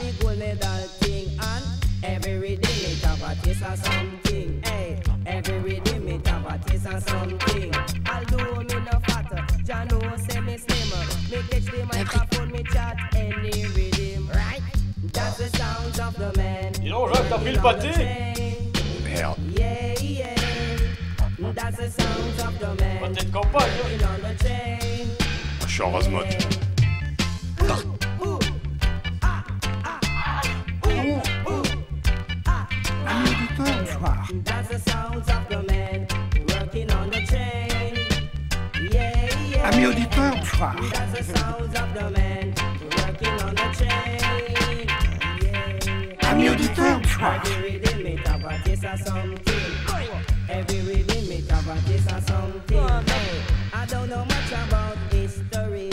the gold medal thing. And every rhythm it have a taste of something. Hey, every rhythm it have a taste of something. Although me no fatter, Jah know say me slimmer. Me catch the microphone, me chat any rhythm. Right? That's the sound of the man. Dis donc, Jacques, t'as pris le pâté? Merde. Yeah, yeah. That's the sound of the man. Pâté de campagne, Je suis en rase-mode. Amis auditeurs, bonsoir. That's the sound of the man working on the train. Yeah, yeah. Amis auditeurs, bonsoir. That's the sound of the man working on the train. Yeah. Amis auditeurs, bonsoir. Every rhythm it have a taste of something. Every rhythm it have a taste of something. Hey, I don't know much about history.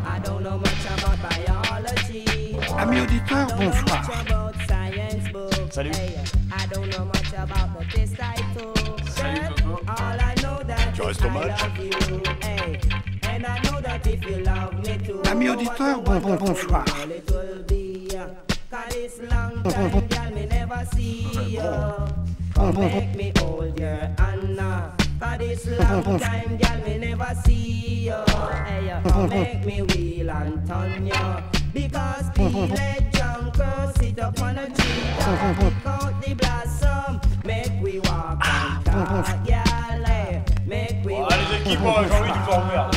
I don't know much about biology. Amis auditeurs, bonsoir. About science books. Salut. Hey, I don't know much about the test I took. Salut, Coco. All I know that Tu is restes au I match? love you. Hey, and I know that if you love me too. Amis auditeurs, bonsoir. It will be. 'Cause it's long time, girl, me never see you. Come make me hold your hand now. 'Cause it's long time, girl, me never see you. Hey, come make me wheel and turn you. Because people let junkers sit up on a tree and pick out the blossom. Make we walk and talk, girl, hey. Make we walk. Ah, les équipes, Jean-Louis, tu t'emmerdes.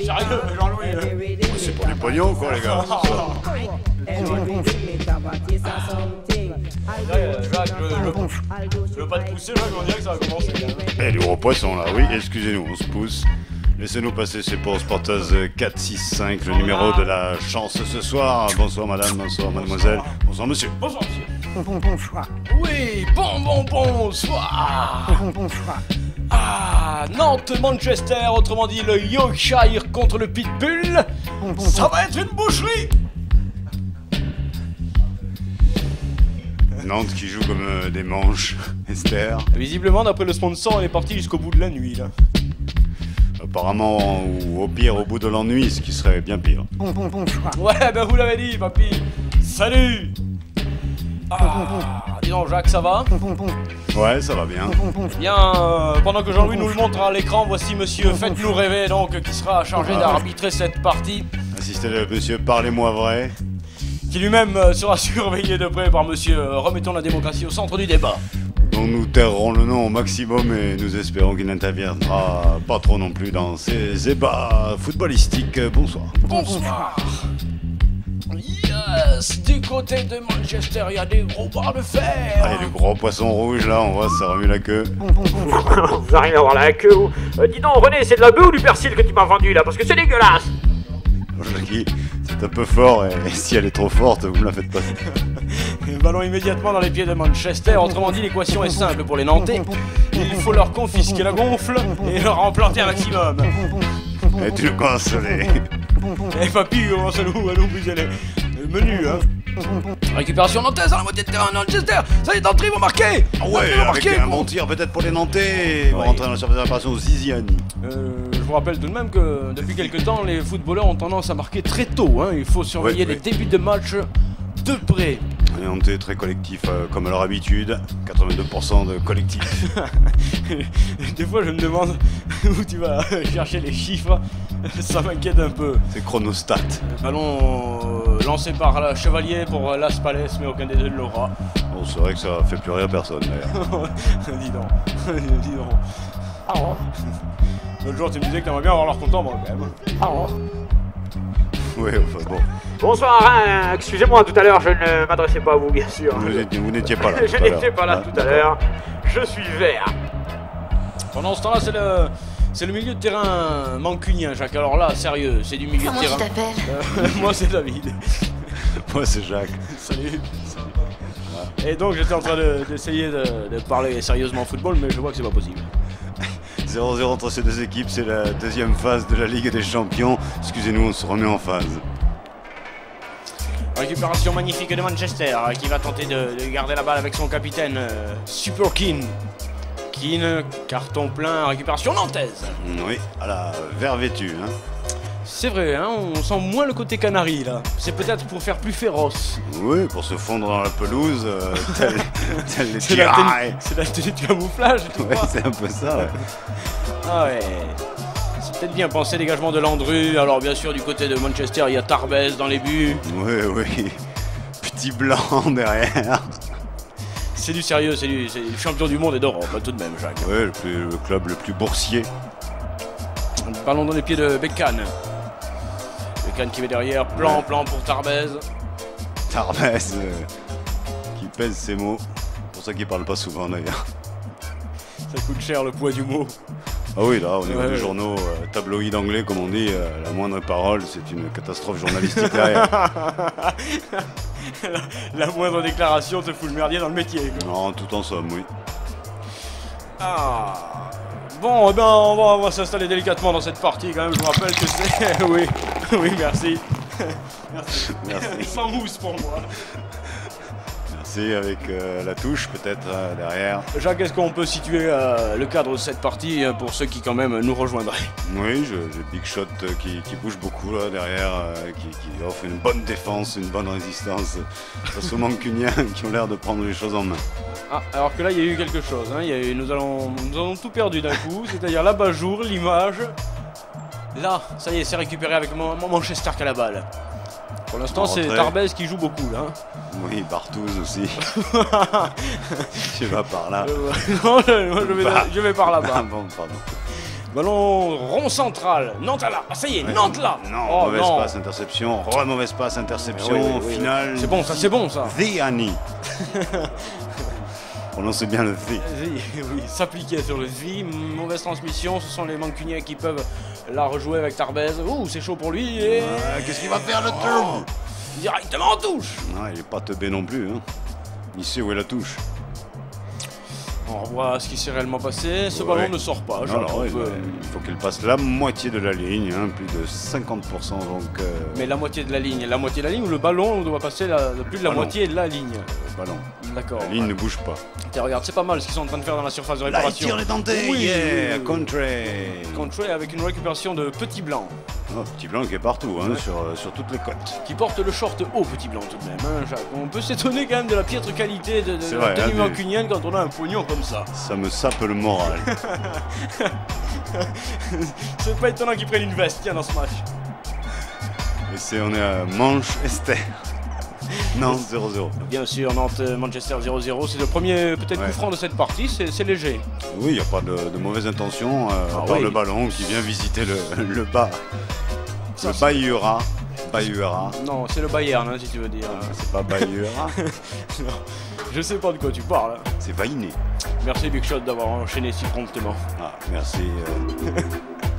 Sérieux, Jean-Louis. C'est pour du pognon, quoi, les gars. Jacques, je veux pas te pousser, Jacques, on dirait que ça va commencer. Eh, du gros poisson, là. Oui, excusez-nous, on se pousse. Laissez-nous passer, c'est pour Sportaz 465, le numéro de la chance ce soir. Bonsoir, madame, bonsoir, mademoiselle. Bonsoir, monsieur. Bonsoir, monsieur. Bonsoir. Oui, bonsoir. Bonsoir. Ah, Nantes-Manchester, autrement dit le Yorkshire contre le Pitbull. Ça va être une boucherie. Nantes qui joue comme des manches. Esther. Visiblement, d'après le sponsor, elle est partie jusqu'au bout de la nuit, là. Apparemment, ou au pire, au bout de l'ennui, ce qui serait bien pire. Bonsoir. Ouais, ben vous l'avez dit, papy. Salut. Ah, dis donc, Jacques, ça va? Ouais, ça va bien. Bien, pendant que Jean-Louis nous le montre à l'écran, voici monsieur Faites-nous rêver, donc, qui sera chargé d'arbitrer cette partie, Assistez le monsieur, parlez-moi vrai. qui lui-même sera surveillé de près par monsieur Remettons la démocratie au centre du débat. dont nous tairons le nom au maximum et nous espérons qu'il n'interviendra pas trop non plus dans ces ébats footballistiques. Bonsoir. Bonsoir. Yes, du côté de Manchester, il y a des gros barres de fer. Allez, le gros poisson rouge là, on voit, ça remue la queue. Vous arrivez à voir la queue ou... dis donc René, c'est de la bœuf ou du persil que tu m'as vendu là? Parce que c'est dégueulasse. Jackie, c'est un peu fort et si elle est trop forte, vous me la faites passer. Le ballon immédiatement dans les pieds de Manchester. Autrement dit, l'équation est simple pour les Nantais. Il faut leur confisquer la gonfle et leur en planter un maximum. Et tu nous consoles. Eh papy, comment ça nous bouger le menu, hein. Récupération nantaise à la moitié de terrain, Manchester. Ça y est, entrée, ils vont marquer. Ah ouais, ils vont avec marquer, un bon tir peut-être pour les Nantais. Ils vont Ouais. rentrer dans la surface de réparation Ziziani. Je vous rappelle tout de même que depuis quelques temps, les footballeurs ont tendance à marquer très tôt, hein. Il faut surveiller Ouais, les débuts de match de près. Les Nantais très collectifs, comme à leur habitude. 82% de collectif. Des fois, je me demande où tu vas chercher les chiffres. Ça m'inquiète un peu. C'est chronostat. Ballon lancé par la Chevalier pour Las Palais, mais aucun des deux ne l'aura. Bon, c'est vrai que ça fait plus rire personne d'ailleurs. Dis donc. Dis donc. Ah ouais. L'autre jour, tu me disais que t'aimerais bien avoir leur compte en banque, quand même. Ah ouais. Oui, enfin bon. Bonsoir, hein. Excusez-moi, tout à l'heure, je ne m'adressais pas à vous, bien sûr. Vous n'étiez pas là. Je n'étais pas là tout à l'heure. Je suis vert. Pendant ce temps-là, c'est le milieu de terrain mancunien, Jacques. Alors là, sérieux, c'est du milieu Comment de tu terrain. t'appelles? Moi, c'est David. Moi, c'est Jacques. Salut. Et donc, j'étais en train d'essayer de parler sérieusement football, mais je vois que c'est pas possible. 0-0 entre ces deux équipes, c'est la deuxième phase de la Ligue des Champions. Excusez-nous, on se remet en phase. Récupération magnifique de Manchester qui va tenter de garder la balle avec son capitaine Super Keane. Keane, carton plein, récupération nantaise. Oui, à la vert vêtue. Hein. C'est vrai, hein, on sent moins le côté canari là. C'est peut-être pour faire plus féroce. Oui, pour se fondre dans la pelouse, tel les C'est la tirailles. tenue de camouflage, tu Ouais, vois. c'est un peu ça, ouais. Ah ouais. C'est peut-être bien pensé, dégagement de Landru. Alors bien sûr, du côté de Manchester, il y a Tarbes dans les buts. Oui, oui. Petit blanc derrière. C'est du sérieux, c'est le champion du monde et d'Europe, tout de même, Jacques. Oui, le club le plus boursier. Ballon dans les pieds de Beckham. Beckham qui met derrière, plan pour Tarbes. Tarbes, qui pèse ses mots. C'est pour ça qu'il parle pas souvent d'ailleurs. Ça coûte cher le poids du mot. Ah oui, là, au niveau Ouais, des ouais. journaux tabloïds anglais, comme on dit, la moindre parole, c'est une catastrophe journalistique derrière. La moindre déclaration te fout le merdier dans le métier, quoi. Non, tout en somme, oui. Ah. Bon, eh ben, on va s'installer délicatement dans cette partie quand même. Je vous rappelle que c'est... oui, oui, merci. Merci. Merci. Sans mousse pour moi. Merci, avec la touche peut-être derrière. Jacques, est-ce qu'on peut situer le cadre de cette partie pour ceux qui quand même nous rejoindraient? Oui, j'ai Big Shot qui bouge beaucoup là derrière, qui offre une bonne défense, une bonne résistance face aux Mancuniens qui ont l'air de prendre les choses en main. Ah, alors que là, il y a eu quelque chose. Hein. Nous avons tout perdu d'un coup, c'est-à-dire l'abat-jour, l'image. Là, ça y est, c'est récupéré avec Manchester qui a la balle. Pour l'instant, c'est Rentrée. Tarbes qui joue beaucoup là. Oui, Barthouz aussi. Je vais par là. Non, je vais par Ah là-bas. bon, pardon. Ballon rond central. Nantes là. Ah, ça y est, Nantes là. Non, Oh, mauvaise non. passe, interception. Mauvaise passe, interception. Oui, oui, oui. Finale. C'est bon, ça, c'est bon ça. The Annie. Prononcez bien le The. Oui, s'appliquer sur le V, mauvaise transmission, ce sont les Mancuniens qui peuvent la rejouer avec Tarbes. Ouh, c'est chaud pour lui et... Qu'est-ce qu'il va faire le tour? Directement en touche. Ah, il est pas teubé non plus. Hein. Il sait où est la touche. On voit ce qui s'est réellement passé. Ce Ouais. ballon ne sort pas. Non, non, il faut qu'il passe la moitié de la ligne, hein, plus de 50%. Donc, Mais la moitié de la ligne ou le ballon doit passer plus de la Ballon. moitié de la ligne. ballon. D'accord. La ligne ne bouge pas. Tiens, regarde, c'est pas mal ce qu'ils sont en train de faire dans la surface de Là, il réparation. tire les dentés. Oui, Yeah, oui, oui. Contré. Contré avec une récupération de Petit Blanc, Oh, petit blanc qui est partout, hein, Ouais. sur toutes les côtes. qui porte le short haut Petit Blanc tout de même. Hein, Jacques. On peut s'étonner quand même de la piètre qualité de C'est la vrai, tenue hein, mancunienne quand on a un pognon comme ça. Ça me sape le moral. C'est pas étonnant qu'ils prennent une veste, tiens, dans ce match. Et on est à Manchester. Non, 0-0. Bien sûr, Nantes-Manchester 0-0, c'est le premier peut-être Ouais. coup franc de cette partie, c'est léger. Oui, il n'y a pas de mauvaise intention, à part oui. le ballon qui vient visiter le bas. Ça, Le c'est- Bayura. Non, c'est le Bayern, hein, si tu veux dire. C'est pas Bayura, Je sais pas de quoi tu parles. Hein. c'est Vainé. Merci Big Shot d'avoir enchaîné si promptement. Ah, merci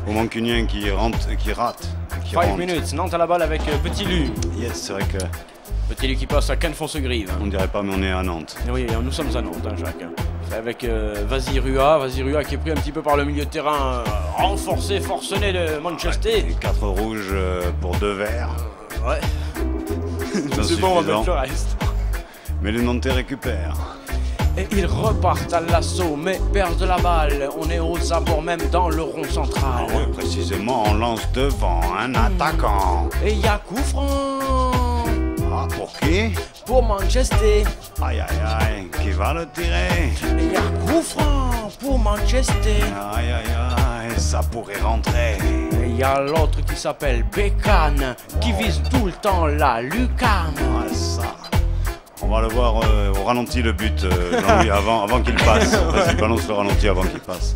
aux Mancuniens qui rate. 5 minutes, Nantes à la balle avec Petit Lu. Yes, c'est vrai que Petit Lu qui passe à Ken Foncegrive. on dirait pas, mais on est à Nantes. Oui, nous sommes à Nantes, hein, Jacques. Avec Vazirua qui est pris un petit peu par le milieu de terrain renforcé, forcené de Manchester. Et 4 rouges pour 2 verts. Ouais. C'est C'est bon, on va insuffisant. mettre le reste. Mais les Nantais récupèrent. Et ils repartent à l'assaut, mais perdent la balle. On est aux abords même dans le rond central. Ah ouais, précisément, on lance devant un attaquant. Et il y a coup franc Ah, pour qui? pour Manchester. Aïe aïe aïe, qui va le tirer? Et il y a coup franc pour Manchester. Aïe aïe aïe, ça pourrait rentrer. Et il y a l'autre qui s'appelle Beckham, qui vise tout le temps la lucarne. Ah, ça. On va le voir au ralenti le but, Jean-Louis, avant qu'il passe. Vas-y, balance le ralenti avant qu'il passe.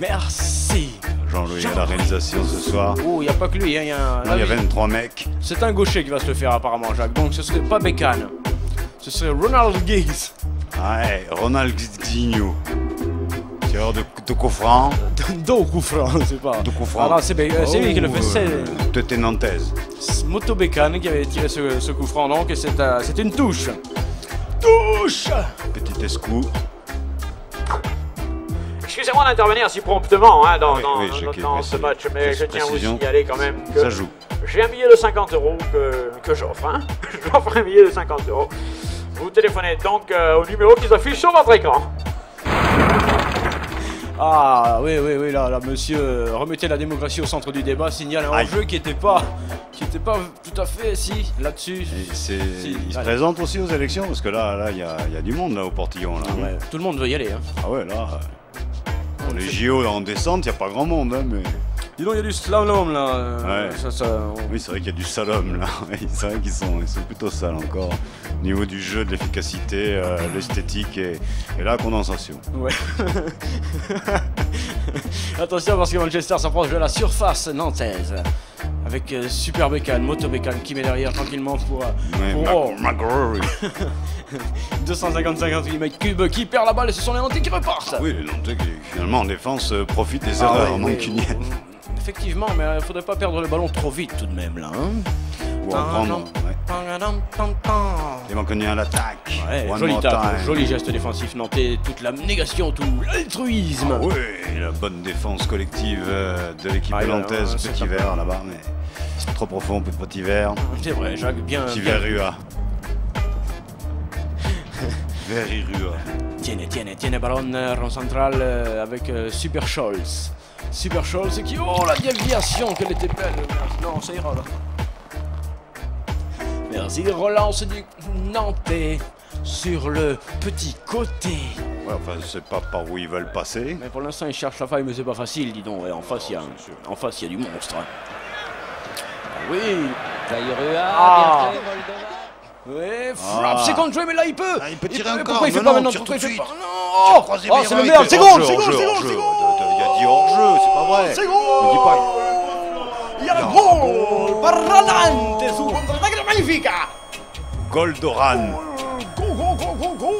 Merci. Jean-Louis à la réalisation ce soir. Oh, il n'y a pas que lui, hein, il y a un... Il y a 23 mecs. C'est un gaucher qui va se le faire apparemment, Jacques. Donc ce serait pas Beckham. Ce serait Ronald Giggs. Ouais, Ronald Giggs. Tireur de coup franc. Deux coups francs, c'est pas. De coup franc. Ah non, c'est lui qui le fait. C'est Tête nantaise. Moto Beckham qui avait tiré ce coup franc, donc, et c'est une touche. Touche. Petit escou. Excusez-moi d'intervenir si promptement hein, dans Oui, je- dans ce match, mais je tiens à vous précision. signaler quand même que Ça joue. j'ai un billet de 50 € que j'offre. Hein. J'offre un billet de 50 €. Vous téléphonez donc au numéro qui s'affiche sur votre écran. Ah oui, là, monsieur, remettez la démocratie au centre du débat, signale un Aïe. enjeu qui était pas tout à fait, si, là-dessus. Et Si, il se allez. présente aussi aux élections parce que là, il y a du monde là au portillon là. Ouais, tout le monde veut y aller, hein. Ah ouais, là. Les JO en descente, il n'y a pas grand monde, hein, mais. Dis donc, il y a du slalom là. Ouais. Oui, c'est vrai qu'il y a du slalom là. C'est vrai qu'ils sont plutôt sales encore. Au niveau du jeu, de l'efficacité, l'esthétique et la condensation. Ouais. Attention parce que Manchester s'approche de la surface nantaise. Avec Super Bécane, Moto Bécane qui met derrière tranquillement pour McGrory. 255 mètres cubes qui perd la balle et ce sont les Nantais qui repartent. Oui, les Nantais qui finalement en défense profitent des erreurs mancuniennes. Effectivement, mais il faudrait pas perdre le ballon trop vite tout de même là. Hein. Ou en prendre. Les Mancuniens à l'attaque. Ouais, One joli more tacle, time. joli geste défensif nantais, toute la négation, tout l'altruisme. Ah oui, la bonne défense collective de l'équipe Ah, nantaise, c'est petit top. verre là-bas, mais c'est trop profond, petit verre. C'est vrai, Jacques, bien. Petit bien. verrua. Verrirua. Tiene ballon rond central avec Super Scholz. Super Scholz qui. Oh la déviation, qu'elle était belle. Non, ça ira là. Merci, relance du Nantais sur le petit côté. Ouais, enfin, je sais pas par où ils veulent passer. Mais pour l'instant, ils cherchent la faille, mais c'est pas facile, dis donc. Ouais, en face, il y a du monstre. Ah oui. Verrirua, Ah. bien fait, Moldova. Ouais, frappe, c'est contre mais là il peut. Ah, il peut tirer encore, Pourquoi il fait mais pas non, maintenant? tire Pourquoi il tout de fait pas? suite. Non. Croisé Oh, c'est le Verrirua, merde. C'est hors goal, jeu, c'est hors goal, jeu, c'est hors goal, jeu. c'est goal. Il a dit hors jeu, c'est pas vrai. C'est Ne dis goal. pas. Il y a le goal. Parralante su contre-attaque magnifique. Goldoran. Go.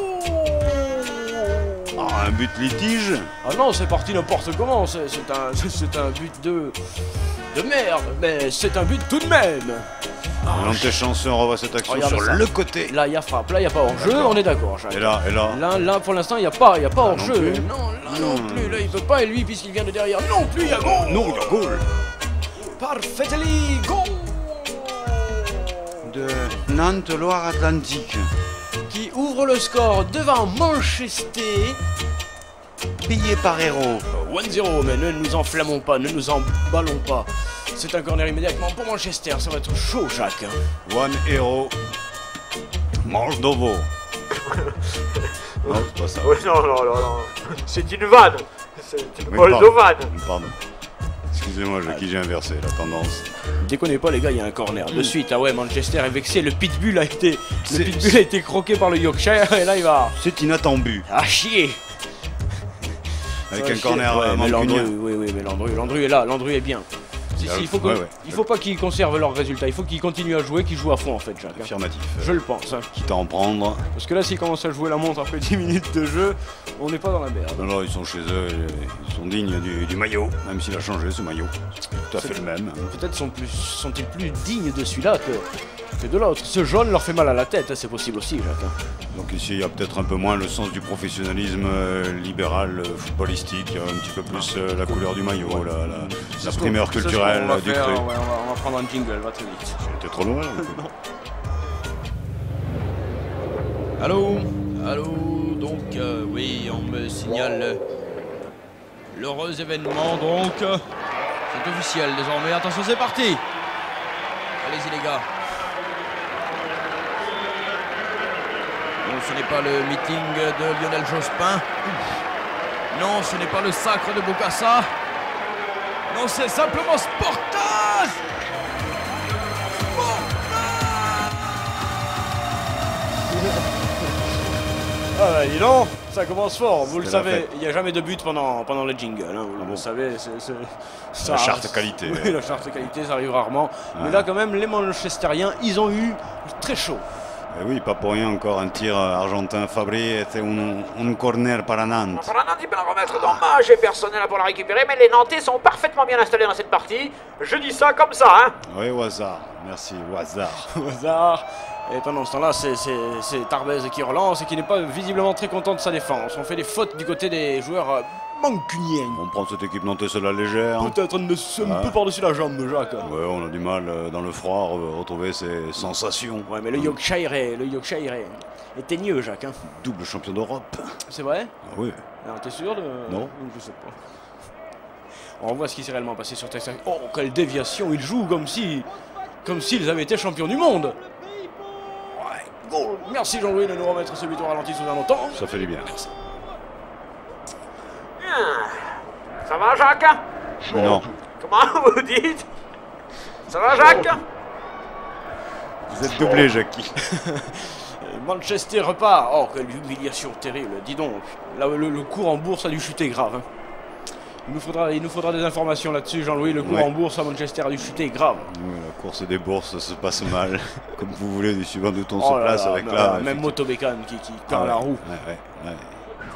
Ah, un but litige. Ah non, c'est parti n'importe comment. C'est un but de merde, mais c'est un but tout de même. Nantais chanceux, on revoit cette action Regarde sur ça. le côté. Là, il y a frappe, là, il n'y a pas hors-jeu, D'accord. on est d'accord, Jacques. Et là. Là, pour l'instant, il n'y a pas hors-jeu. plus. Non, là non Non. plus, là, il peut pas, et lui, puisqu'il vient de derrière, non plus, il y a goal. Non, il y a goal. Parfaitement goal. De Nantes Loire-Atlantique. Qui ouvre le score devant Manchester. Payé par héros. 1-0, mais ne nous enflammons pas, ne nous emballons pas. C'est un corner immédiatement pour Manchester, ça va être chaud, Jacques. One héros. Mange d'ovo. Non, c'est pas ça. Ouais, non. C'est une vanne. C'est une Oui, moldovane. Pardon. Excusez-moi, j'ai inversé la tendance. Déconnez pas les gars, il y a un corner de suite. Ah ouais, Manchester est vexé, le pitbull a été croqué par le Yorkshire et là il va. C'est inattendu. Ah chier. Avec Ah, un chier. corner Ouais, mais mancunien. oui, mais Landru est là, Landru est bien. Si, il faut, Ouais. il faut pas qu'ils conservent leurs résultats, il faut qu'ils continuent à jouer, qu'ils jouent à fond en fait, Jacques. Affirmatif. Je le pense. Hein. Quitte à en prendre. Parce que là, s'ils commencent à jouer la montre après 10 minutes de jeu, on n'est pas dans la merde. Non, ils sont chez eux, ils sont dignes du maillot, même s'il a changé ce maillot. C'est tout à fait le même. Peut-être sont-ils plus dignes de celui-là que de l'autre. Ce jaune leur fait mal à la tête, hein, c'est possible aussi, Jacques. Hein. Donc ici, il y a peut-être un peu moins le sens du professionnalisme libéral, footballistique, il y a un petit peu plus la couleur du maillot, la primeur culturelle du cru. On va prendre un jingle, va très vite. J'étais trop loin. Allô, donc oui, on me signale l'heureux événement, donc c'est officiel désormais. Attention, c'est parti. Allez-y les gars. Non, ce n'est pas le meeting de Lionel Jospin. Non, ce n'est pas le sacre de Bokassa. Non, c'est simplement Sportaz. Ah bah dis donc, ça commence fort, vous le C'est la savez, fête. il n'y a jamais de but pendant le jingle, hein, vous le savez, c'est La charte qualité. Oui, la charte qualité, ça arrive rarement, mais là quand même, les Manchesteriens, ils ont eu très chaud. Et oui, pas pour rien encore un tir argentin Fabri, c'est un corner par Nantes. Par un il peut la remettre dans ma, j'ai personne là pour la récupérer, mais les Nantais sont parfaitement bien installés dans cette partie. Je dis ça comme ça, hein. Oui, au hasard, merci, au hasard. Au hasard. Et pendant ce temps-là, c'est Tarbez qui relance et qui n'est pas visiblement très content de sa défense. On fait des fautes du côté des joueurs mancunien. On prend cette équipe nantaise à la légère. Peut-être un peu par-dessus la jambe, Jacques. Ouais, on a du mal dans le froid à retrouver ces sensations. Ouais, mais le Yorkshire est teigneux, Jacques. Hein. Double champion d'Europe. C'est vrai? Ah oui. Alors, t'es sûr de... Non. Je sais pas. On voit ce qui s'est réellement passé sur Texas. Oh, quelle déviation! Ils jouent comme s'ils avaient été champions du monde. Ouais, goal. Merci Jean-Louis de nous remettre ce but au ralenti sous un temps. Ça fait du bien. Merci. Ça va, Jacques? Non. Comment vous dites? Ça va, Jacques? Vous êtes doublé, Jackie. Manchester repart. Oh, quelle humiliation terrible. Dis donc, là, le cours en bourse a dû chuter grave. Hein. Il nous faudra des informations là-dessus, Jean-Louis. Le cours en bourse à Manchester a dû chuter grave. Oui, la course des bourses se passe mal. Comme vous voulez, du suivant de ton Oh se là place là, avec là, là. même Motobécane qui perd la roue. Ouais.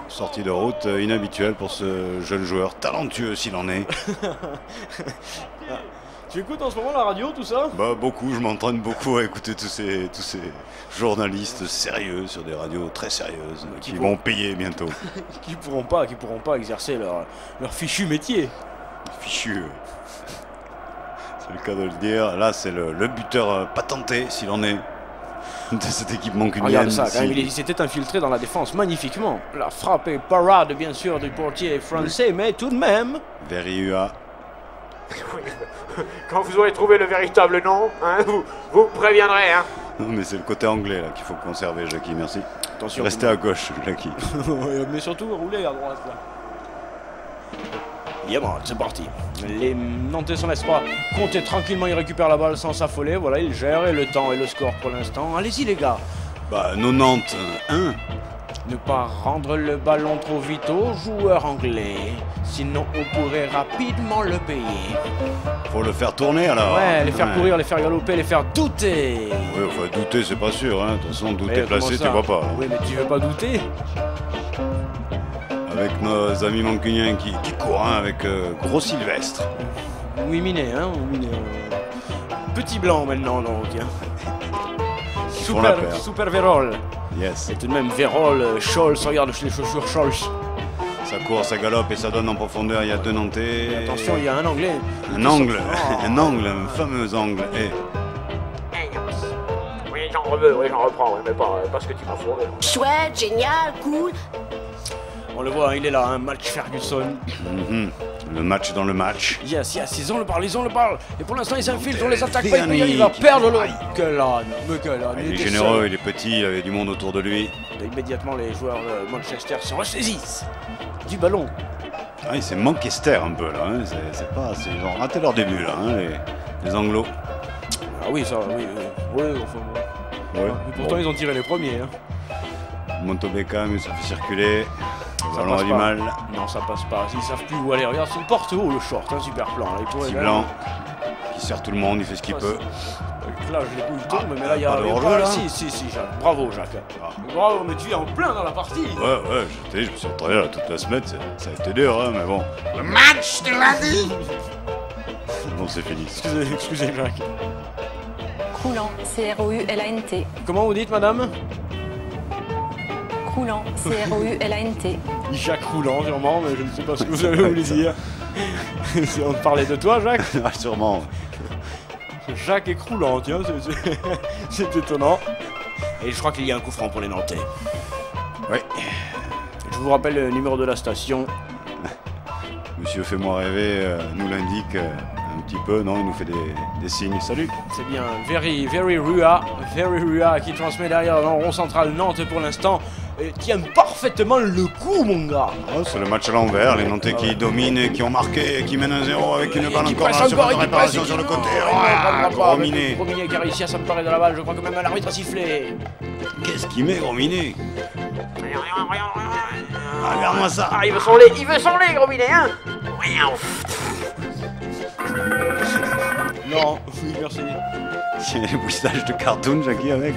Sortie de route inhabituelle pour ce jeune joueur, talentueux s'il en est. Tu écoutes en ce moment la radio, tout ça? Bah beaucoup, je m'entraîne beaucoup à écouter tous ces journalistes sérieux sur des radios très sérieuses qui vont payer bientôt. qui pourront pas exercer leur fichu métier. Fichu. C'est le cas de le dire. Là, c'est le buteur patenté, s'il en est, de cette équipe mancunienne. Regarde ça, quand même, il s'était infiltré dans la défense magnifiquement. La frappe et parade, bien sûr, du portier français, mais tout de même... Verriua. Quand vous aurez trouvé le véritable nom, hein, vous me préviendrez. Hein. Non, mais c'est le côté anglais là qu'il faut conserver, Jackie, merci. Attention. Restez à gauche, Jackie. Mais surtout, roulez à droite, là. Bien, bon, c'est parti. Les Nantais s'en laissent pas compter tranquillement, ils récupèrent la balle sans s'affoler. Voilà, ils gèrent et le temps et le score pour l'instant. Allez-y, les gars. Bah, 91. Ne pas rendre le ballon trop vite aux joueurs anglais. Sinon, on pourrait rapidement le payer. Faut le faire tourner alors. Ouais, les faire courir, les faire galoper, les faire douter. Oui, enfin, douter, c'est pas sûr. Hein. De toute façon, douter Mais placé, comment ça? tu vois pas. Oui, mais tu veux pas douter? Avec nos amis mancuniens qui courent, hein, avec Gros Sylvestre. Oui, miné, hein. Petit blanc maintenant, donc. Hein. font la paire. Super Vérol. Yes. Et tout de même, Vérol, Scholz, regarde les chaussures Scholz. Ça court, ça galope et ça donne en profondeur. Il y a deux Nantais. Et attention, il y a un Anglais. Un angle, Oh. un angle, un fameux angle. Et Oui, j'en reprends, ouais, mais pas ce que tu m'as fourré. Chouette, génial, cool. On le voit, il est là, un match Ferguson. le match dans le match. Yes, ils ont le parle. Et pour l'instant, ils s'infiltrent, on les attaque pas, Triani il va qui- perdre le... Aïe. Quel âne, mais quel âne. Il est était généreux, seul. il est petit, il avait du monde autour de lui. Et immédiatement, les joueurs de Manchester se ressaisissent du ballon. Ah, il s'est Manchester un peu là. Hein. Ils ont raté leur début là, hein, les Anglos. Ah oui, ça, oui. Enfin bon. Ouais. Et pourtant, ils ont tiré les premiers. Hein. Montobécam, il se fait circuler. Le Ça ballon a passe du pas. mal. Non, ça passe pas. Ils savent plus où aller. Regarde, c'est une porte haut le short, un super plan. Là, il pourrait Petit même- blanc qui sert tout le monde, il fait ce qu'il Ouais, peut. Là, je les couilles tombent, mais là, il y a pas de il y a hors-jeu, pas- là Si, Jacques. Bravo, Jacques. Bravo, mais tu es en plein dans la partie. Ouais, je me suis entraîné là toute la semaine, ça a été dur, hein, mais bon. Le match de lundi. Bon, c'est fini. Excusez, Jacques. Croulant, C-R-O-U-L-A-N-T. Comment vous dites, madame? Croulant, C-R-O-U-L-A-N-t. Jacques Roulant, sûrement, mais je ne sais pas ce que vous avez voulu dire. Si on parlait de toi, Jacques. Ah, sûrement. Jacques est croulant, tiens, c'est étonnant. Et je crois qu'il y a un coup franc pour les Nantais. Oui. Je vous rappelle le numéro de la station. Monsieur Fais-moi rêver nous l'indique un petit peu, non? Il nous fait des signes. Salut. C'est bien Very Rua qui transmet derrière dans le rond central Nantes pour l'instant. Et tient parfaitement le coup, mon gars. Oh, c'est le match à l'envers, les Nantais qui dominent et qui ont marqué et qui mènent 1-0 avec une balle Qui encore presse dans la surface de et qui réparation presse, sur le côté. Ah, Gros Minet. Grominet qui a réussi à s'emparer de la balle. Je crois que même l'arbitre a sifflé. Qu'est-ce qu'il met, Gros Minet? Ah, regarde-moi ça. Ah, il veut son lait, gros minet, hein. Non, oui, merci. C'est les moustaches de cartoon, Jackie, avec.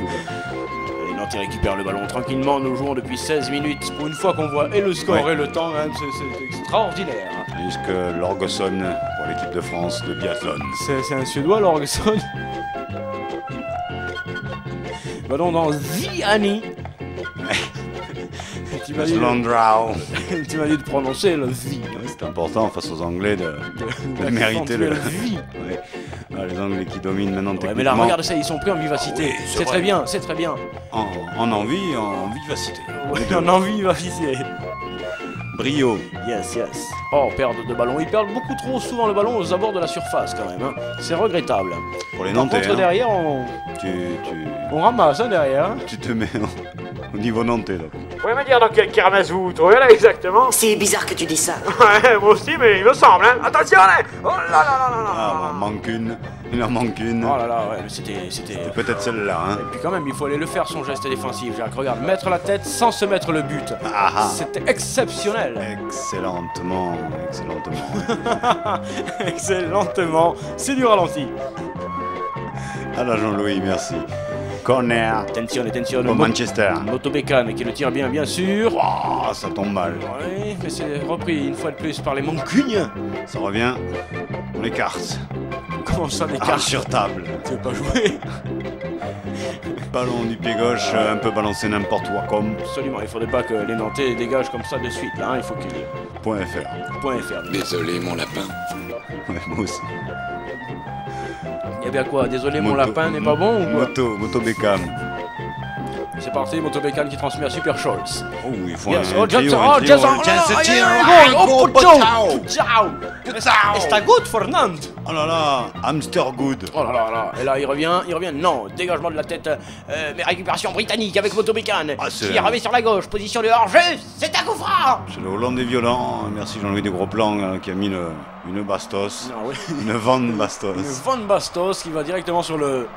Les Nantais récupèrent le ballon tranquillement. Nous jouons depuis 16 minutes. Pour une fois qu'on voit et le score et le temps, même, c'est extraordinaire. Jusque l'Orgosson pour l'équipe de France de biathlon. C'est un Suédois, Lorgesson. Ballon dans Ziani. Tu m'as dit, Slandrau. tu m'as dit de prononcer le vie. C'est important face aux Anglais de mériter le. Ouais. Ah, les Anglais qui dominent maintenant Ouais, techniquement. mais là, regarde ça, ils sont pris en vivacité. Oui, c'est très bien, c'est très bien. En envie, en vivacité. Ouais, en envie, vivacité. Brio. Yes, yes. Oh, perdre de ballon. Ils perdent beaucoup trop souvent le ballon aux abords de la surface, quand même. Hein. C'est regrettable. Pour les Par Nantais. contre, Hein. derrière, on ramasse, hein, derrière. Hein. Tu te mets au niveau nantais, là. Vous pouvez me dire dans quel kermesse vous vous trouvez là exactement? C'est bizarre que tu dis ça. Ouais, moi aussi, mais il me semble, hein. Attention, là. Oh là là là là là. Ah, il en manque une. Il en manque une. Oh là là, ouais, mais c'était... Peut-être celle-là, hein. Et puis quand même, il faut aller le faire, son geste défensif, Jacques. Regarde, mettre la tête sans se mettre le but. Ah. C'était exceptionnel. Excellentement. Excellentement. C'est du ralenti. Ah là, Jean-Louis, merci. Corner Attention. pour Manchester. Motobécane qui le tire bien sûr. Oh, ça tombe mal. Oui, mais c'est repris une fois de plus par les Mancuniens. Ça revient. On écarte. Comment ça, des Ah, cartes sur table. Tu veux pas jouer? Ballon du pied gauche, un peu balancé n'importe où comme. Absolument, il faudrait pas que les Nantais dégagent comme ça de suite, là. Hein. Il faut qu'il y ait .fr. point .fr. Désolé, mon lapin. Ouais, moi aussi. Il y a bien quoi? Désolé, mon lapin n'est pas bon ou quoi? Moto Beckham. C'est parti, Motobécane qui transmet à Super Scholz. Oh, il faut Yes, un oh, Jensen, trio, oh, un trio, Jensen, un oh, Jensen, là, trio, là, un oh, goal, Pucciao, Pucciao. Pucciao. Está good for Nantes. Oh là là, hamster good. Oh là là là, et là il revient, non, dégagement de la tête, mais récupération britannique avec Motobécane, Ah, c'est- qui remet sur la gauche, position de hors-jeu, c'est un coup franc. C'est le Hollandais violent. Merci Jean-Louis des gros plans hein, qui a mis une bastos. Ah oui. Une Van Bastos. Une Van Bastos qui va directement sur le...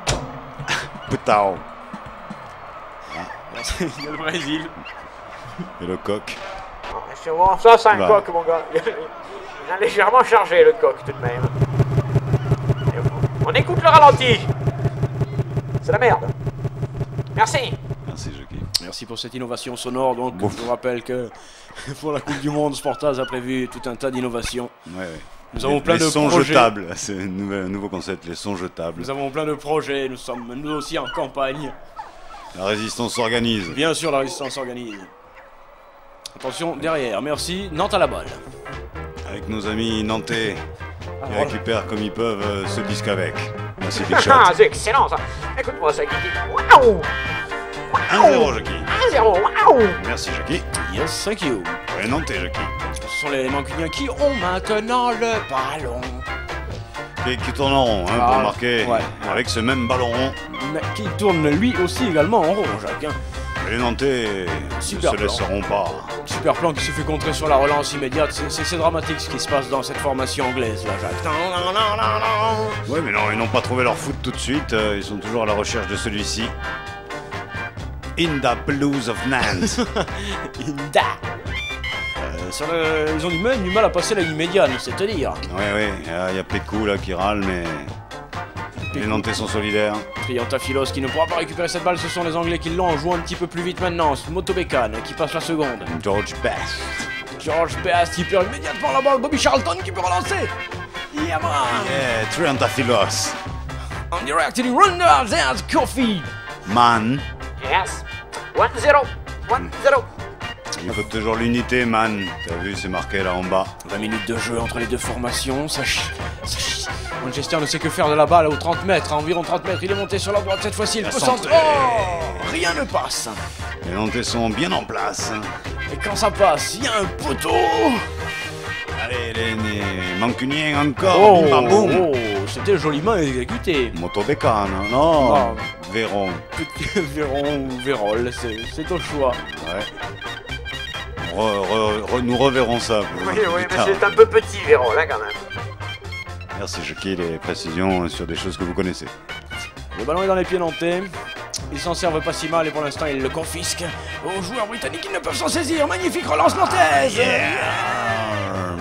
Putao. Il y a le Brésil. Et le coq. C'est bon, ça, c'est un Là. coq, mon gars. Il a légèrement chargé, le coq, tout de même. On écoute le ralenti. C'est la merde. Merci. Merci Jackie. Merci pour cette innovation sonore, donc Bouf. je vous rappelle que pour la Coupe du Monde, Sportaz a prévu tout un tas d'innovations. Ouais. Nous avons plein les de sons projets. jetables. C'est un nouveau concept, les sons jetables. Nous avons plein de projets, nous sommes nous aussi en campagne. La résistance s'organise. Bien sûr, la résistance s'organise. Attention, derrière, merci, Nantes à la balle. Avec nos amis nantais. Ils voilà. récupèrent comme ils peuvent ce disque avec. Merci Big Shot. Ah, c'est excellent, ça. Écoute-moi ça, Guigui. Waouh. 1-0 Jackie. 1-0, waouh. Merci Jackie. Yes, thank you. Et nantais Jackie. Ce sont les Mancuniens qui ont maintenant le ballon. Qui tourne en rond hein, Ah, pour marquer ouais. avec ce même ballon rond. Mais qui tourne lui aussi également en rond, Jacques. Hein. Et les Nantais Super ne se plan. laisseront pas. Super plan qui se fait contrer sur la relance immédiate. C'est dramatique ce qui se passe dans cette formation anglaise, là, Jacques. Non, non, non, non, non. Ouais, mais non, ils n'ont pas trouvé leur foot tout de suite. Ils sont toujours à la recherche de celui-ci. In the Blues of Nantes. Inda. Ils ont du mal à passer la ligne médiane, c'est te dire. Ouais, il y a Pécou là qui râle, mais les Nantais sont solidaires. Triantaphilos qui ne pourra pas récupérer cette balle, ce sont les Anglais qui l'ont en jouant un petit peu plus vite maintenant. Motobécane qui passe la seconde. George Best. George Best qui perd immédiatement la balle. Bobby Charlton qui peut relancer. Yeah man. Yeah, Triantaphilos. On direct du runner, there's Coffee. Man. Yes. 1-0. 1-0. Il faut toujours l'unité, man. T'as vu, c'est marqué là en bas. 20 minutes de jeu entre les deux formations. Manchester ne sait que faire de la balle aux 30 mètres, à environ 30 mètres. Il est monté sur la droite cette fois-ci. Il peut centrer. Oh, rien ne passe. Les Nantais sont bien en place. Et quand ça passe, il y a un poteau. Allez, les Mancuniens encore. Oh, Bim, bam, boum. oh, c'était joliment exécuté. Motobécane, non. Ah. Véron. Petit Véron ou Vérol, c'est au choix. Ouais. Nous reverrons ça. Oui, plus mais tard. c'est un peu petit, Véro, là, quand même. Merci Jackie, les précisions sur des choses que vous connaissez. Le ballon est dans les pieds nantais. Ils s'en servent pas si mal et pour l'instant ils le confisquent aux joueurs britanniques. Ils ne peuvent s'en saisir. Magnifique relance nantaise.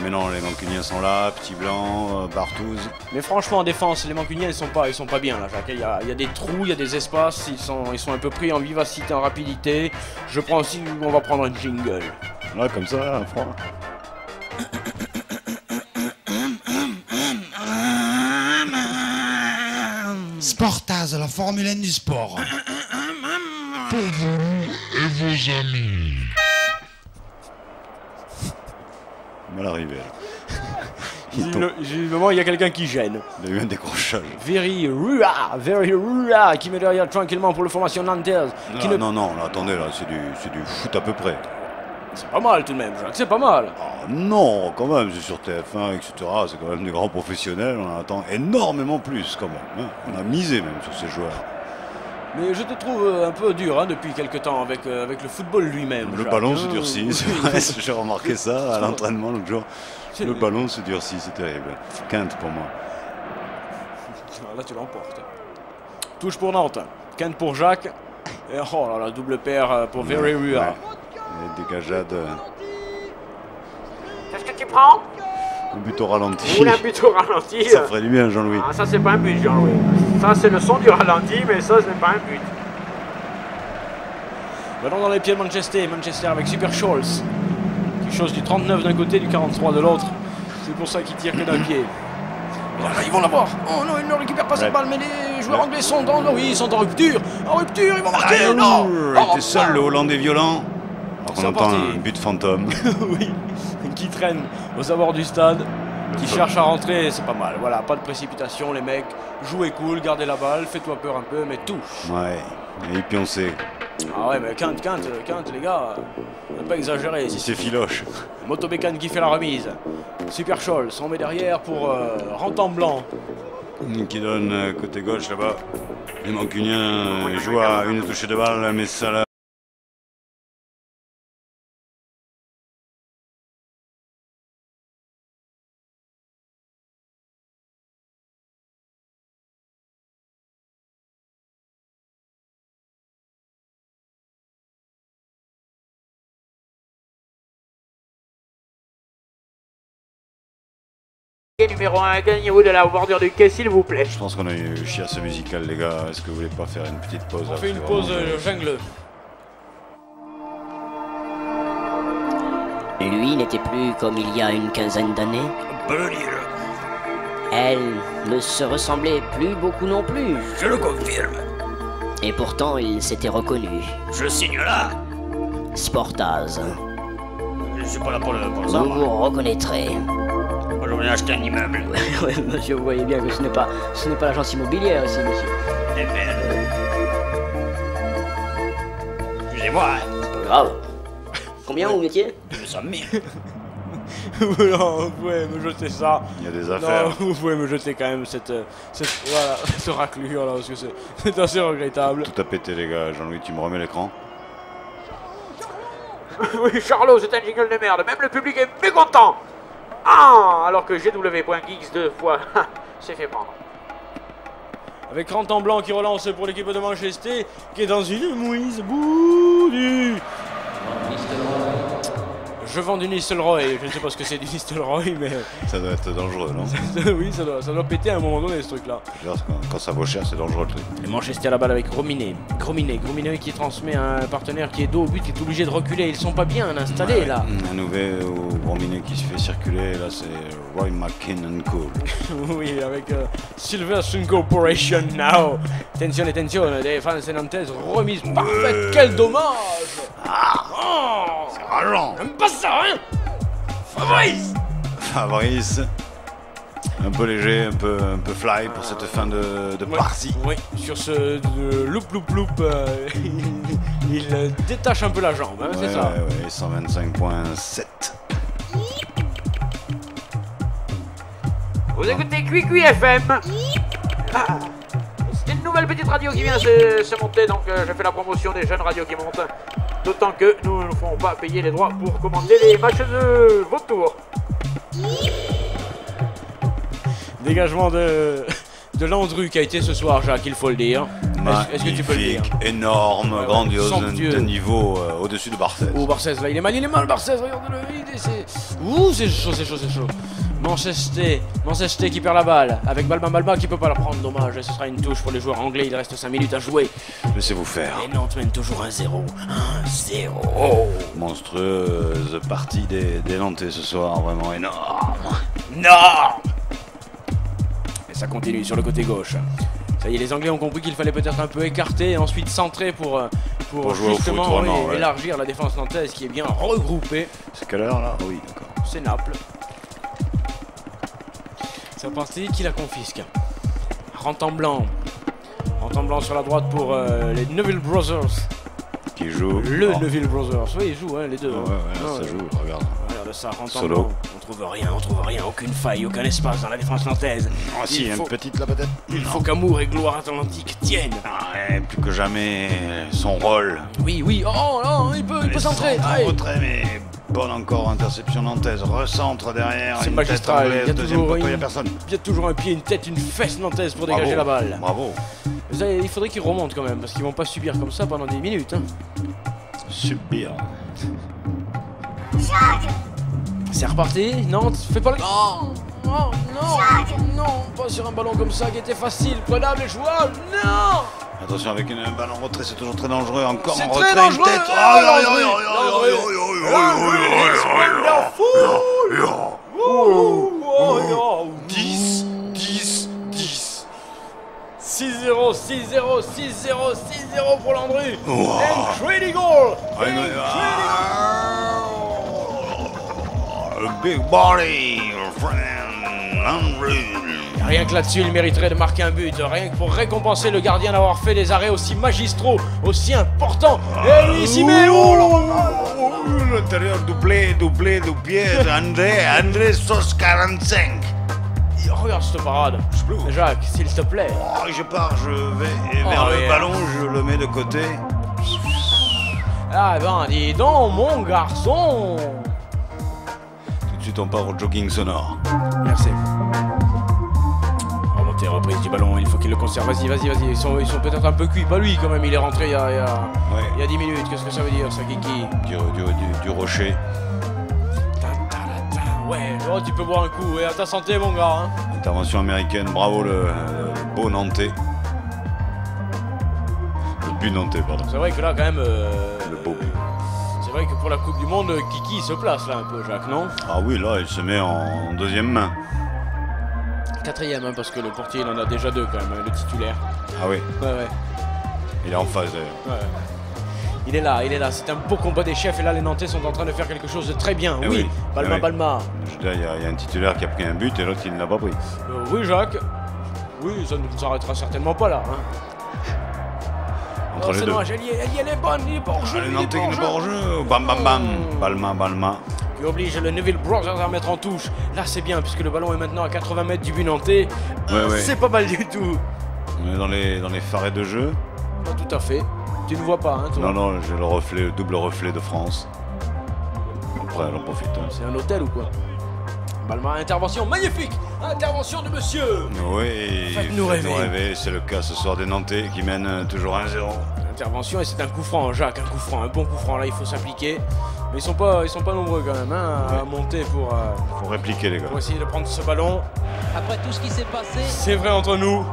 Mais non, les Mancuniens sont là, petit blanc, Barthouz. Mais franchement en défense, les Mancuniens ils sont pas bien là, Jacques. Il y a des trous, il y a des espaces. Ils sont un peu pris en vivacité, en rapidité. Je prends aussi, on va prendre un jingle. Là, comme ça, froid. Sportaz, la Formule 1 du sport. Pour vous et vos amis. mal arrivé. Là. Visiblement, il y a quelqu'un qui gêne. Il a eu un décrochage. Very Rua qui met derrière tranquillement pour la formation nantaise. Non, là, attendez, là, c'est du foot à peu près. C'est pas mal tout de même, Jacques, c'est pas mal. Oh, non, quand même, c'est sur TF1, etc. C'est quand même des grands professionnels, on en attend énormément plus quand même. Hein. On a misé même sur ces joueurs. Mais je te trouve un peu dur depuis quelques temps avec le football lui-même. Le Jacques, ballon se durcit, c'est vrai, j'ai remarqué ça à l'entraînement l'autre jour. Le ballon se durcit, c'est terrible. Quinte pour moi. Là tu l'emportes. Touche pour Nantes, Quinte pour Jacques. Et oh là là, double paire pour Very Rua. Ouais. Et dégagade. Qu'est-ce que tu prends? Un but au ralenti. Ou un but au ralenti. Ça ferait du bien, Jean-Louis. Ah, ça c'est pas un but, Jean-Louis. Ça c'est le son du ralenti, mais ça ce n'est pas un but. Ballon dans les pieds de Manchester. Manchester avec Super Scholz. Qui chose du 39 d'un côté, du 43 de l'autre. C'est pour ça qu'ils tirent que d'un pied. Voilà, ils vont l'avoir. Oh non, ils ne récupèrent pas cette balle, mais les joueurs anglais sont dans. Oui, ils sont en rupture. En rupture, ils vont marquer. Non. Il était seul, le Hollandais violent. Alors C'est on entend reparti. un but fantôme. Oui, qui traîne aux abords du stade, qui cherche à rentrer, c'est pas mal. Voilà, pas de précipitation, les mecs. Jouez cool, gardez la balle, fais-toi peur un peu, mais touche. Ouais, et pioncé. Ah ouais, mais Quinte, les gars, ne pas exagérer. Il s'est filoche. Motobécane qui fait la remise. Super Scholz, on met derrière pour Rantan Blanc. Qui donne côté gauche là-bas. Les Mancuniens jouent à une touche de balle, mais ça là. Numéro 1, gagnez-vous de la bordure du quai, s'il vous plaît. Je pense qu'on a eu chiasse musicale, les gars. Est-ce que vous voulez pas faire une petite pause? On fait une pause jungle. Lui n'était plus comme il y a une quinzaine d'années. Elle ne se ressemblait plus beaucoup non plus. Je le confirme. Et pourtant, il s'était reconnu. Je signe là. Sportaz. Je suis pas là pour le Vous savoir. vous reconnaîtrez. Moi, je voulais acheter un immeuble. Oui, monsieur, vous voyez bien que ce n'est pas l'agence immobilière ici, monsieur. Eh ben. Excusez-moi. C'est pas grave. Combien vous mettiez 200 000. Non, vous pouvez me jeter ça. Il y a des affaires. Non, vous pouvez me jeter quand même cette raclure là, parce que c'est assez regrettable. Tout a pété, les gars. Jean-Louis, tu me remets l'écran? Oui, Charlot, c'est un jingle de merde. Même le public est mécontent. Ah, alors que GW.Geeks 2 fois s'est fait prendre. Avec Rantan Blanc qui relance pour l'équipe de Manchester, qui est dans une mouise boudue. Je vends du Nistelrooy, je ne sais pas ce que c'est du Nistelrooy, mais Ça doit être dangereux, non? oui, ça doit péter à un moment donné ce truc-là. Quand ça vaut cher, c'est dangereux le truc. Et Manchester à la balle avec Grominet qui transmet à un partenaire qui est dos au but, qui est obligé de reculer. Ils sont pas bien installés là. Un nouvel au Grominet qui se fait circuler, là c'est Roy McKinnon Cole. Oui, avec Silver Sun Corporation now. Attention, défense nantaise remise parfaite. Quel dommage! C'est rageant. J'aime pas ça, hein? Fabrice, un peu léger, un peu fly pour cette fin de partie. Oui, sur ce loup, il détache un peu la jambe, hein, c'est ça. Ouais, 125.7. Vous écoutez Cui FM. Ah, c'est une nouvelle petite radio qui vient se monter, donc je fais la promotion des jeunes radios qui montent. D'autant que nous ne ferons pas payer les droits pour commenter les matchs de vautour. Dégagement de Landru qui a été ce soir, Jacques, il faut le dire. Est-ce que tu peux le dire? Énorme, Ouais, grandiose, somptueux. d'un niveau au-dessus de Barthez. Oh, Barthez, là, il est mal, Barthez, regardez-le. Ouh, c'est chaud. Manchester qui perd la balle, avec Balba qui peut pas la prendre, dommage. Ce sera une touche pour les joueurs anglais, il reste 5 minutes à jouer. Laissez-vous faire. Et Nantes mène toujours 1-0. 1-0. Monstrueuse partie des Nantais ce soir, vraiment énorme. Non. Et ça continue sur le côté gauche. Ça y est, les Anglais ont compris qu'il fallait peut-être un peu écarter et ensuite centrer pour jouer au justement foot, vraiment, ouais. élargir la défense nantaise qui est bien regroupée. C'est quelle heure là? Oui, d'accord. c'est Naples. C'est reparti, qui la confisque? Rentre en blanc. Rentre en blanc sur la droite pour les Neville Brothers. Qui joue. Le Neville Brothers. Oui, ils jouent, hein, les deux. Ouais, hein. ça joue, regarde. Regarde ça, rentre en Solo. blanc. On trouve rien, aucune faille, aucun espace dans la défense nantaise. Ah si, une petite là peut-être. Il faut qu'amour et gloire atlantique tiennent. Ouais, plus que jamais son rôle. Oui, oh non, il peut centrer. En retrait, mais bonne encore, interception nantaise, recentre derrière. C'est une magistral, tête anglaise, il y a deuxième toujours poteau, il y a personne. Il y a toujours un pied, une tête, une fesse nantaise pour Bravo, dégager la balle. Bravo. Il faudrait qu'ils remontent quand même, parce qu'ils vont pas subir comme ça pendant 10 minutes. Hein. Subir. C'est reparti, Nantes, fais pas le... Non, pas sur un ballon comme ça qui était facile, prenable et jouable, non. Attention avec un ballon en retrait, c'est toujours très dangereux. Encore C'est en très retrait, dangereux. une tête. Oh, 10. 6-0, 6-0, 6-0, 6-0 pour Landry. Incredible goal. Big body, friend, Landry. Rien que là-dessus, il mériterait de marquer un but. Rien que pour récompenser le gardien d'avoir fait des arrêts aussi magistraux, aussi importants. Et lui, il s'y met. L'intérieur doublé du pied André Sos 45. Regarde cette parade. Jacques, s'il te plaît. Oh, je pars, je vais vers le ballon, je le mets de côté. Ah ben, dis donc, mon garçon. Tout de suite, on part au jogging sonore. Merci. Remontée, reprise du ballon, il faut qu'il le conserve. Vas-y. Ils sont peut-être un peu cuits. Pas lui quand même, il est rentré il y a 10 minutes. Qu'est-ce que ça veut dire, ça, Kiki? Du rocher. Ouais, oh, tu peux boire un coup. Et à ta santé, mon gars. Hein. Intervention américaine, bravo le beau Nantais. Le but Nantais, pardon. C'est vrai que là, quand même. Le beau but. C'est vrai que pour la Coupe du Monde, Kiki se place là un peu, Jacques, non? Ah oui, là, il se met en deuxième main. Quatrième, hein, parce que le portier, il en a déjà deux quand même, hein, le titulaire. Ah oui. Ouais. Il est en phase d'ailleurs. Ouais. Il est là, c'est un beau combat des chefs et là les Nantais sont en train de faire quelque chose de très bien. Eh oui, oui. Balma. Il y a un titulaire qui a pris un but et l'autre qui ne l'a pas pris. Oui, Jacques. Oui, ça ne s'arrêtera certainement pas là. Hein. Entre les deux. Dommage, elle est bonne, il est pas hors jeu. Les Nantais qui n'est pas hors jeu. Bam. Balma. Qui oblige le Neville Brothers à mettre en touche. Là c'est bien puisque le ballon est maintenant à 80 mètres du but nantais. Ouais. C'est pas mal du tout. On est dans les farets de jeu. Pas tout à fait. Tu ne vois pas, hein, toi? Non, j'ai le double reflet de France. Après, on en profite. Hein. C'est un hôtel ou quoi? Balma, intervention magnifique. Intervention de monsieur. Oui, faites-nous rêver. C'est le cas ce soir des Nantais qui mènent toujours 1-0. Intervention et c'est un coup franc, Jacques, un bon coup franc. Là, il faut s'appliquer. Mais ils sont pas nombreux quand même hein, à monter pour. Faut répliquer les gars. Pour essayer de prendre ce ballon. Après tout ce qui s'est passé. C'est vrai entre nous.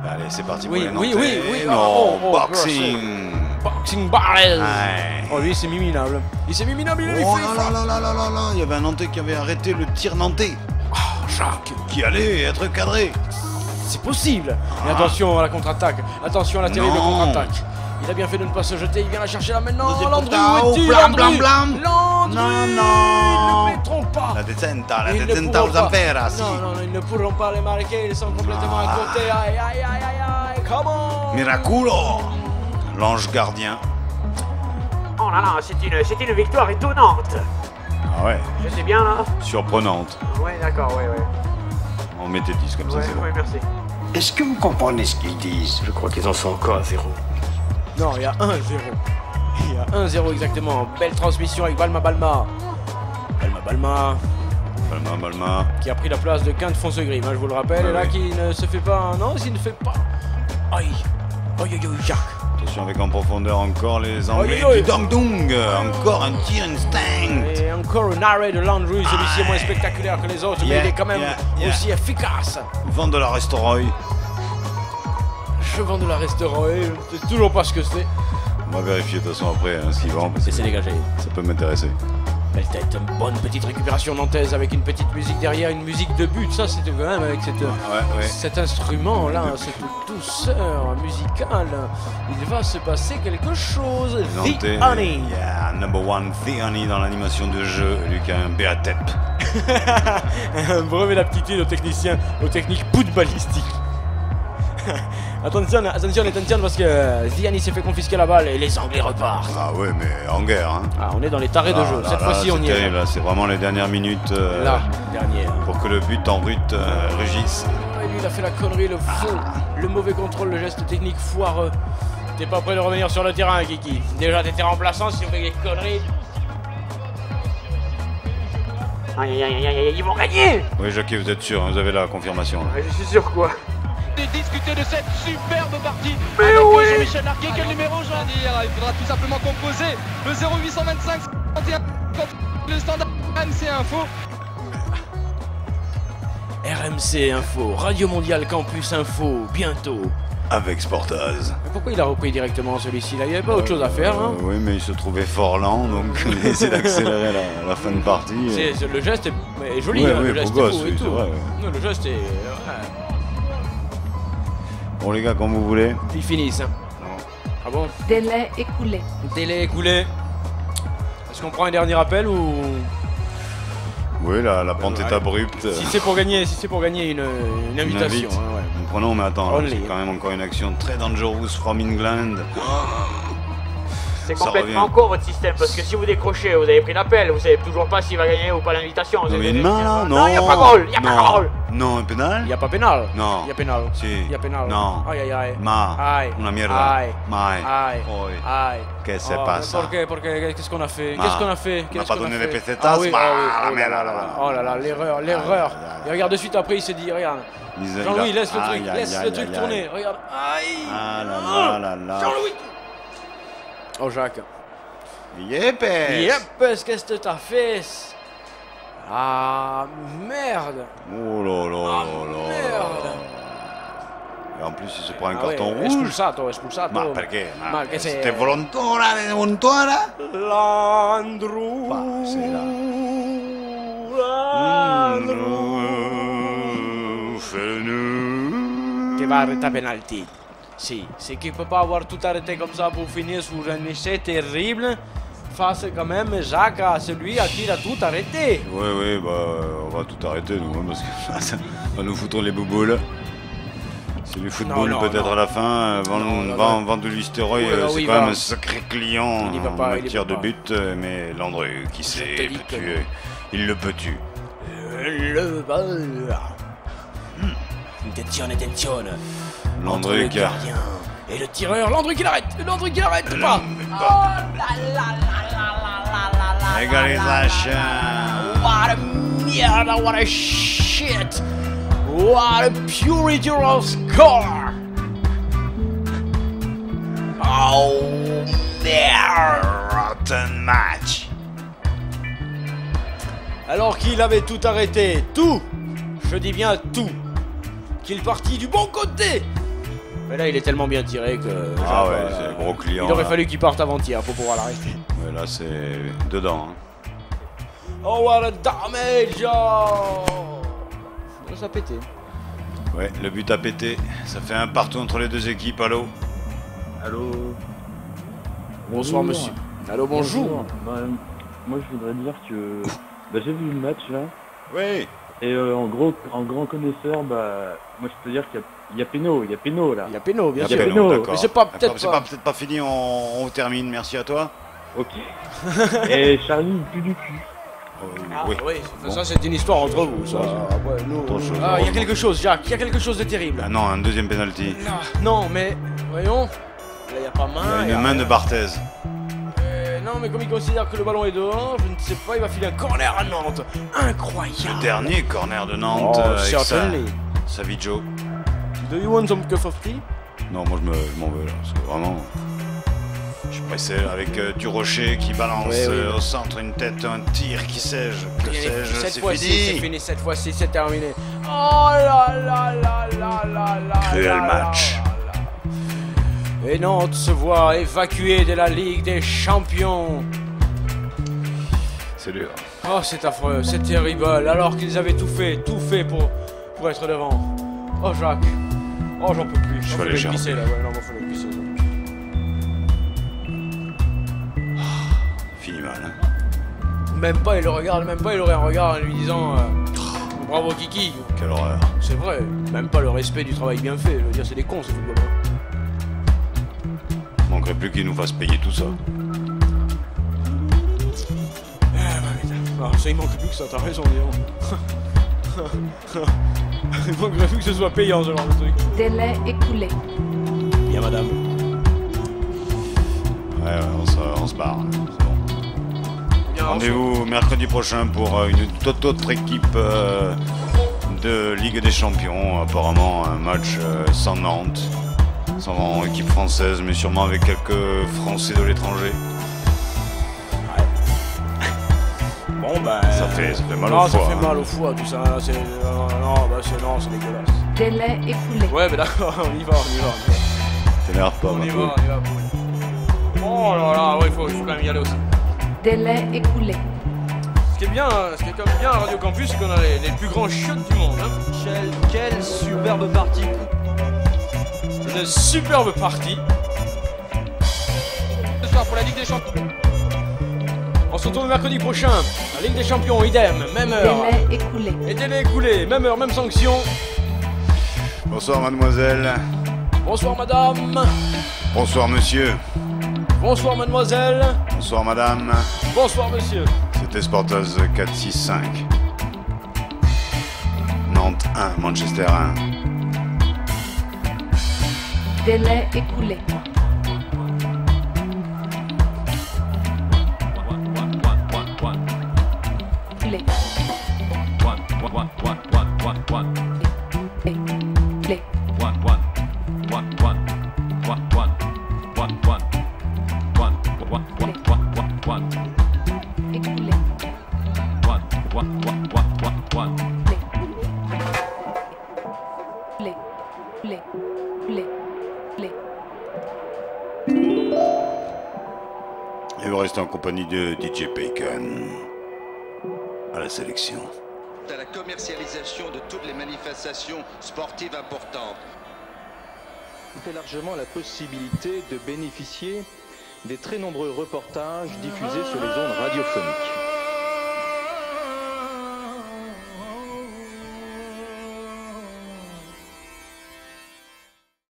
Allez, c'est parti Oui, pour les Nantais. oui. Non, Oh, boxing. Boxing barrel. Ouais. Oh, lui, c'est miminable. Il est minable, il a Oh fait. là. Il y avait un Nantais qui avait arrêté le tir nantais. Oh, Jacques. Qui allait être cadré. C'est possible. Mais attention à la contre-attaque. Attention à la terrible Non. contre-attaque. Il a bien fait de ne pas se jeter. Il vient la chercher là maintenant. Deuxième Landry, portao, où est-il? blam, Landry. blam. Landry. Non. Ne le mettront pas. La descenta Ils ne aux pourront pas. Ampera, si. Non, ils ne pourront pas les marquer. Ils sont complètement à côté. Aïe. Comment? Miraculo. L'ange gardien. Oh là là, c'est une victoire étonnante. Ah ouais, Je sais bien là. surprenante. Ouais, d'accord, ouais. On mettait 10 comme ça, c'est bon. Ouais, merci. Est-ce que vous comprenez ce qu'ils disent? Je crois qu'ils en sont encore à 0. Non, il y a 1-0. Il y a 1-0 exactement. Belle transmission avec Balma. Balma qui a pris la place de Quinte Foncegrim, hein, je vous le rappelle. Ouais, et là ouais. qui ne se fait pas. Non, s'il ne fait pas. Aïe, Jacques. Attention avec en profondeur encore les Anglais. Aïe. Du Dong. Encore un tir instinct. Et encore un arrêt de Landry. Celui-ci est moins spectaculaire que les autres, mais il est quand même aussi efficace. Vent de la Restaurant. Je vends de la restaurant, je sais toujours pas ce que c'est. On va vérifier de toute façon après ce qu'ils vendent parce Et que c'est dégagé. ça peut m'intéresser. Belle tête, une bonne petite récupération nantaise avec une petite musique derrière, une musique de but. Ça, c'était quand même avec cet instrument-là, cette douceur musicale. Il va se passer quelque chose. The Honey. Yeah, number one, The Honey dans l'animation de jeu. Lui qui a un BATEP. Un brevet d'aptitude aux techniciens, aux techniques footballistiques. Attention parce que Ziani s'est fait confisquer la balle et les Anglais repartent. Ah ouais, mais en guerre, hein. Ah, on est dans les tarés de jeu. Cette fois-ci, on y est. C'est vraiment les dernières minutes. Dernière. Pour que le but en brut rugisse. Et lui, il a fait la connerie, le faux, le mauvais contrôle, le geste technique foireux. T'es pas prêt de revenir sur le terrain, Kiki. Déjà, t'étais remplaçant si on fait des conneries. Aïe, ils vont gagner. Oui, Jackie, vous êtes sûr, hein, vous avez la confirmation. Là. Je suis sûr quoi. Discuter de cette superbe partie mais avec oui. Jean-Michel Larquet. Quel numéro, je veux dire? Il faudra tout simplement composer le 0825 51 le standard RMC Info. RMC Info, Radio Mondiale Campus Info, bientôt. Avec Sportaz. Mais pourquoi il a repris directement celui-ci là? Il n'y avait pas autre chose à faire, hein? Oui, mais il se trouvait fort lent, donc il a essayé d'accélérer la fin de partie. Le geste est joli, ouais, hein, oui, le geste pour est gosse, beau et oui, tout. vrai, ouais. Non, le geste est... Bon les gars, comme vous voulez. Ils finissent. Hein. Ah bon? Délai écoulé. Délai écoulé. Est-ce qu'on prend un dernier appel ou... Oui, la pente est abrupte. Si c'est pour gagner une invitation. Hein, ouais. Nous prenons, mais attends, Only. c'est quand même encore une action très dangerous from England. C'est complètement con votre système parce que si vous décrochez, vous avez pris l'appel, vous savez toujours pas s'il va gagner ou pas l'invitation. Non, mais non, non, y a pas goal, y a pas goal. Non, un pénal? Il y a pas pénal. Non. Il y a pénal. Si. Il y a pénal. Non. Aïe aïe aïe. Ma. Una mierda. Aïe. Mai. Aïe. Oi. Aïe. Qu'est-ce qui se passe? Qu'est-ce qu'on a fait? Ma. Qu'est-ce qu'on a fait? On n'a pas donné les pesetas? Ah oui, Ah, oh là là. Oh là là, l'erreur. Et regarde de suite après, il s'est dit, regarde. Jean-Louis, laisse le truc tourner. Regarde. Aïe. Ah là là là. Jean-Louis. Oh Jacques. Yep, qu'est-ce que t'as fait? Ah merde. Oh là là là. Merde. Et en plus, il se prend un carton rouge. Expulsato. Ma perché? Ma che sei? C'était volontaire. Landru. C'est là. Qui va arrêter penalty. Si, c'est qu'il ne peut pas avoir tout arrêté comme ça pour finir sur un essai terrible face quand même Jacques à celui à qui il a tout arrêté. Oui, bah on va tout arrêter nous, hein, parce que ça va nous foutre les bouboules. C'est du football peut-être à la fin, Van de Nistelrooy, c'est quand même un sacré client en matière de but, mais Landru qui sait tuer, il le peut tuer. Le ball. Attention. Landru qui a... Et le tireur, Landru qui l'arrête pas. Oh là là. Égalisation. What a merde, what a shit. What a purity of score. Oh merde. Rotten match. Alors qu'il avait tout arrêté, tout. Je dis bien tout. Qu'il partit du bon côté. Mais là il est tellement bien tiré que... c'est le gros client. Il aurait fallu qu'il parte avant-hier pour pouvoir l'arrêter. Ouais, là c'est dedans. Hein. Oh what a damage. Ça a pété. Ouais, le but a pété. Ça fait un partout entre les deux équipes. Allô? Bonsoir monsieur. Allô, bonjour. Moi je voudrais dire que j'ai vu le match là. Oui. Et en grand connaisseur, moi je peux dire qu'il y a péno là. Il y a péno, bien sûr. D'accord. Mais c'est peut-être pas fini, on termine, merci à toi. Ok. Et Charlie, il pue du cul. Oui. Ça c'est une histoire entre vous, ça. Il y a quelque chose, Jacques, il y a quelque chose de terrible. Ah non, un deuxième penalty. Non, mais voyons. Là, il n'y a pas main. Il y a une main de Barthez. Non, mais comme il considère que le ballon est dehors, je ne sais pas, il va filer un corner à Nantes. Incroyable. Le dernier corner de Nantes avec Savigio. Do you want some cup of tea? Non, moi je m'en veux là, parce que vraiment... Je suis pressé avec Durocher qui balance au centre une tête, un tir qui sège. Que sais-je, c'est fini. Cette fois-ci, c'est terminé. Oh là là là là là là. Cruel match. Et Nantes se voit évacué de la Ligue des Champions. c'est dur. Oh, c'est affreux, c'est terrible, alors qu'ils avaient tout fait pour être devant. Oh, Jacques. Oh, j'en peux plus. Je vais aller pisser là, ouais, non, faut aller pisser. Fini mal, hein. Même pas, il le regarde, même pas, il aurait un regard en lui disant bravo Kiki. Quelle horreur. C'est vrai, même pas le respect du travail bien fait. Je veux dire, c'est des cons, ces footballeurs. Manquerait plus qu'ils nous fassent payer tout ça. Ah, ça, il manque plus que ça, t'as raison, Léon. Il manquerait plus que ce soit payant, ce genre de truc. Délai écoulé. Bien, madame. Ouais, on se barre. C'est bon. Rendez-vous mercredi prochain pour une toute autre équipe de Ligue des Champions. Apparemment, un match sans Nantes, sans équipe française, mais sûrement avec quelques Français de l'étranger. Bon, bah. Ça fait mal au foie. Ça fait mal au foie, tout ça. C'est c'est dégueulasse. Délai écoulé. Ouais, mais d'accord, on y va. T'énerve pas, on y va. Oh là là, ouais, il faut quand même y aller aussi. Délai écoulé. Ce qui est quand même bien à Radio Campus, c'est qu'on a les plus grands chiottes du monde. Hein. Quelle superbe partie. Une superbe partie. Ce soir pour la Ligue des Champions. On se retrouve mercredi prochain. La Ligue des Champions, idem, même heure. Délai écoulé. Et délai écoulé, même heure, même sanction. Bonsoir mademoiselle. Bonsoir madame. Bonsoir monsieur. Bonsoir mademoiselle. Bonsoir madame. Bonsoir monsieur. C'était Sportaz 465. Nantes 1, Manchester 1. Délai écoulé. Et vous restez en compagnie de DJ Bacon à la sélection. À la commercialisation de toutes les manifestations sportives importantes. C'est largement la possibilité de bénéficier des très nombreux reportages diffusés sur les ondes radiophoniques.